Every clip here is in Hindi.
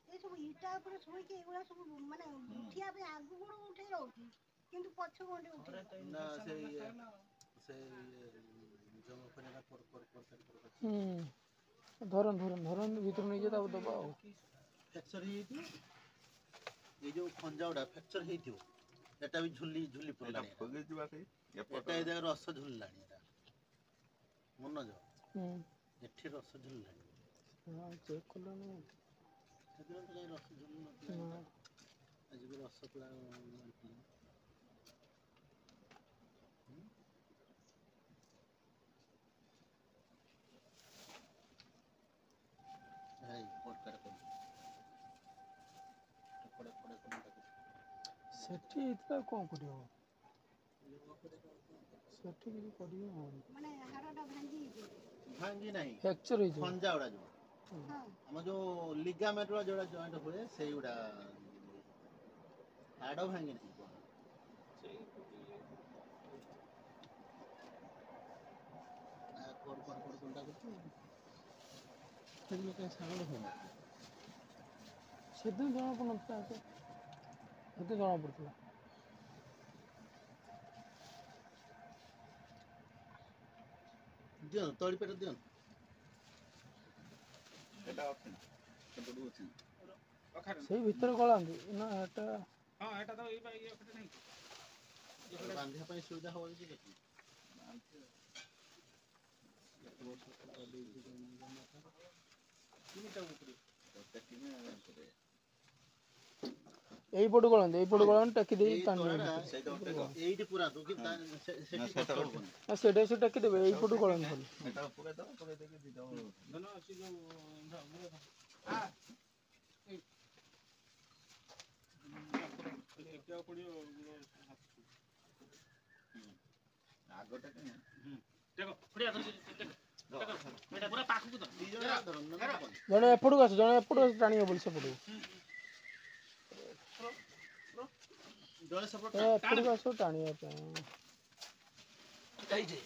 ए सब इटा ऊपर सोई के एगुला सब माने उठिया पे आगु गोड़ उठे रहउची किंतु पछ गोंडे उठे ना से जो पनेला पर धरन भीतर नहीं जे ताऊ दबा फ्रैक्चर हेइथि ए जो खंजाउडा फ्रैक्चर हेइथि एटा भी झुली झुली पड़लानी फगे जिबा के एटा ए जगह रस झुललानी एटा मन जो एठी रस झुललानी हां चेक करलो ना सेदिन तो रस झुल न आज भी रस पुरा हाय कोट कर सेठी इतना कौन करियो सेठी भी करियो माने हाड़ाटा भांगी नहीं फ्रैक्चर हो खंजाउडा जो हम जो लिगामेंट वाला जोड़ा जॉइंट हुए सेही उडा हाड़ भांगी नहीं कोड कोंडा करती सेदिन के साउंड हो सेदिन जणा को नता के सेदिन जणा पड़तला दियो तोड़ी पेट दियो एटा ऑप्शन केबडू अछि सेही भीतर गलांदी ना एटा हां एटा तो ई बाई एकटे नहीं बांधिया पई सुविधा हो जे देखि एई पटु गलांदी टकी दे टानी एईटी पूरा तो कि सेटी ना सेडे से टकी देबे एई पटु गलांदी एटा पूरा दो पूरा दे के दो दोनों अछि जो हां क्या पड़ियो आगोटा के देखो पड़िया देखो एटा पूरा पाखु तो जने एपटु आस जने एपटु टाणी बोल से पडु जने सपोर्ट एपटु आस टाणी पे काई जे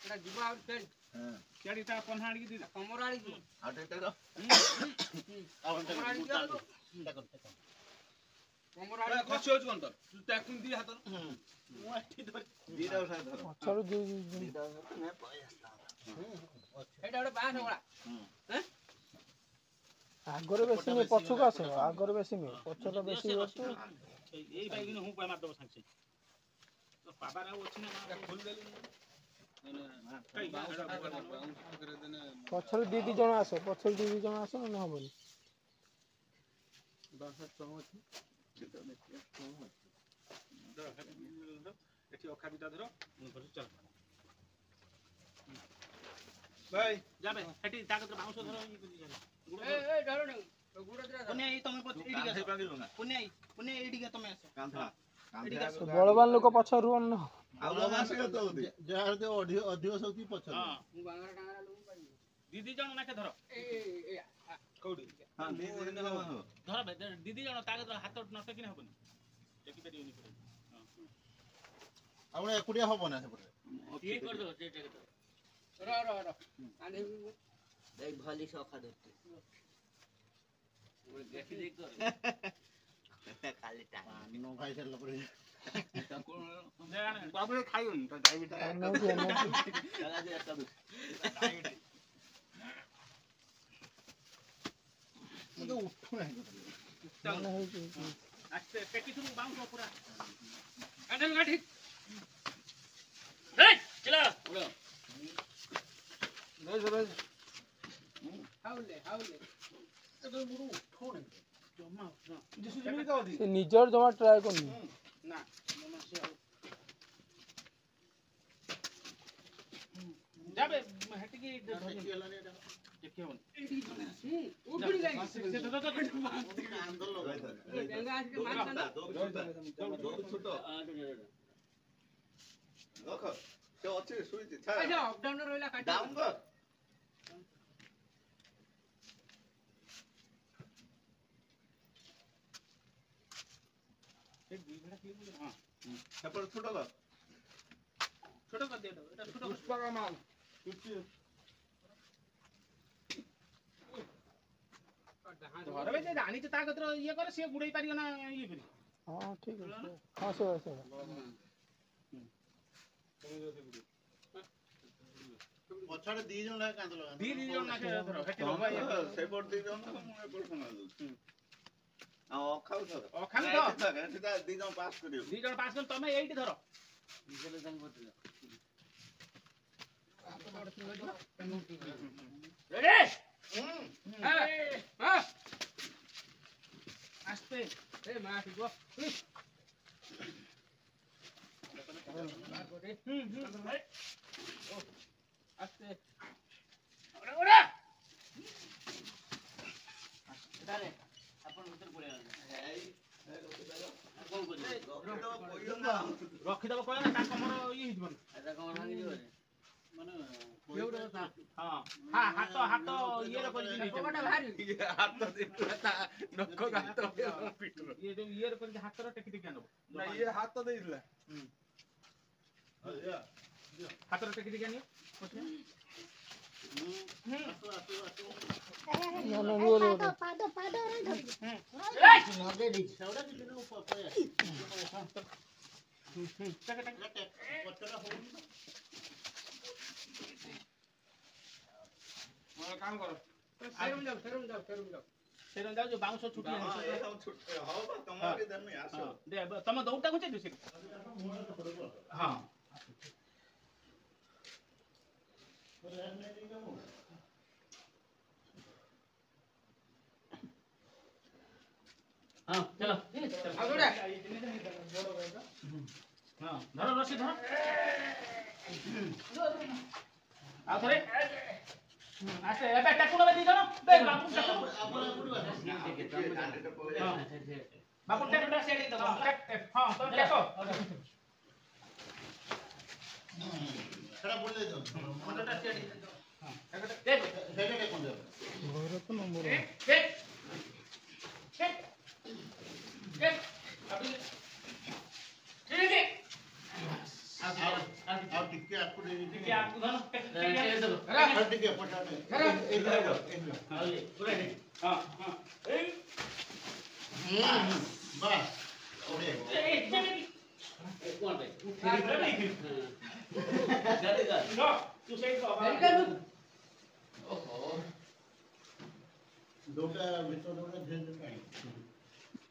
एटा जीवा आउट टेल हां केडीटा पन्हाड़ी की दीदा कमराड़ी की आउट टेल कमराड़ी की कमराड़ी खसी होच कोन तो टैकिंग दी हाथ मु आठी धर दीदा उठा धर चलो दीदा ने पयस्ता एटा ओडे बास होला हैं आगरे बेसी में पछुक आस आगरे बेसी में पछर बेसी बस एई बाई हूं पय मार दो सांग तो पापा रा अछि ना खोल देली कई करे देने पछर दी जण आस पछर दी जण आस न हबनी 10 7 चिता में एठी अखा बिटा धरो मु कर चल भाई जाबे एठी ताकत बाउंस धरो ए धरो न गुड़ धरो पुने ई तमे पछ एडी के पागिलुना पुने एडी के तमे आस कांधा बलवान लोक पछर रुन न आउ मास के तो जहार दे अधिक शक्ति पछ हां मु बांगरा टांगरा लू पाई दीदी जण नाके धरो ए कौडी हां दीदी जण धरो भाई दीदी जण ताकत हाथ नटे कि हबनी टेकी परियोनी करे आपण एकुडिया हबो ना सेपटे ये कर दो टेके तो रो आने देख भली सखा देते वो देखि देख कर खाली टाइम नो खाई चल पड़े बाबू खाइयो तो डायबिटीज चला दे एक डायबिटीज तो उठो नहीं मन है कि आस्ते पेटी थु बाउंस पूरा अंदर गाठी हे चला उड़ो बस हाउले तो मुरु उठो नहीं जमा ना जिसु जमी का दी से निजर जमा ट्राई करनी ना ममा से जाबे हटी की केला ने देखियो एडी उठड़ी गई से तो अंदर लगाई था गंगा आज के मार ना दो छोटो रख तो अच्छे सुई छा अच्छा अप डाउन रहला काट डाउन कर एक दुई घंटा क्लिप हां सेपर छोटो कर दे दो एटा छोटो पुष्पा का माल कुछ ଧର ବେ ଯେ ଜାଣିଛ ତା କତର ଇଏ କରେ ସିଏ ଗୁଡେଇ ପାରିବ ନା ଇଏ କରି ହଁ ଠିକ୍ ଅଛି ହଁ ସେ ପଛଆଡେ 2 ଜଣ ଲେଖା କାନ୍ଥ ଲଗାନ୍ତୁ। ଦି ଜଣ ନାକେ ଧର ହେଠି ରବା ଇଏ ସେପଟ 2 ଜଣ ମୁଁ ଏପଟ ଶୁଣା ଦଉଛି ଆଉ ଅଖାଉ ଧର ଅଖାଉ ଧର ଏଠି 2 ଜଣ ପାସ୍ କରିବ 2 ଜଣ ପାସ୍ କରି ତମେ ଏଇଠି ଧର আস্তে এ মা ঠিক আস্তে ওরা তাহলে আপন ভিতর পড়ে গেল ରଖିଦବ କହିବ ନା ତାଙ୍କ ମୋର ଇଏ ହେଇଯିବ ହଁ ହାତ ଇଏରେ କରିକି ଇଏରେ କରିକି ହାତର ଟେକି ଟେକି ଆଣିବ ଇଏ ହାତ ଦେଇଥିଲା ହାତର ଟେକି ଟେକି ଆଣିବ ପାଦ କାମ କର ସେରମ ଯାଉ ଯୋଉ ବାଉଁଶ ଛୁଟି ତମ ଦୌଡଟା ଘୁଞ୍ଚେଇ ଦିଅ ହଁ ହଁ ଚଲ ହଁ ଧର ରସି ଧର ଆଉ ଥରେ ଆସ୍ତେ ଏବେ ଟାକୁ ନବେ 2 ଜଣ ବେ ବାପୁ ଟାକୁ ବାପୁ ଟାକୁଟା ସେଡି ଦବ ହଁ ତ ଟାକୁ ସେଟା ବୁଲି ଦେଇ ଦો ମଣ୍ଡଟା ସେଡି ହଁ ଟାକୁଟା ହେଡେ କୋନ ଦେବ ଘର ତ ନମ୍ବର ଆଉ ଟିକେ ଆକୁ ଦେଇ ଟିକେ ଆକୁ ଧର ଟିକେ ପଟାଟେ ହଁ ହଁ ଏଇ ବାସ୍ ଓଡେ କୋନ ବେ ତୁ ସେଇ ଓହୋ दोटा ভিতর दोटा ঢেলে পাই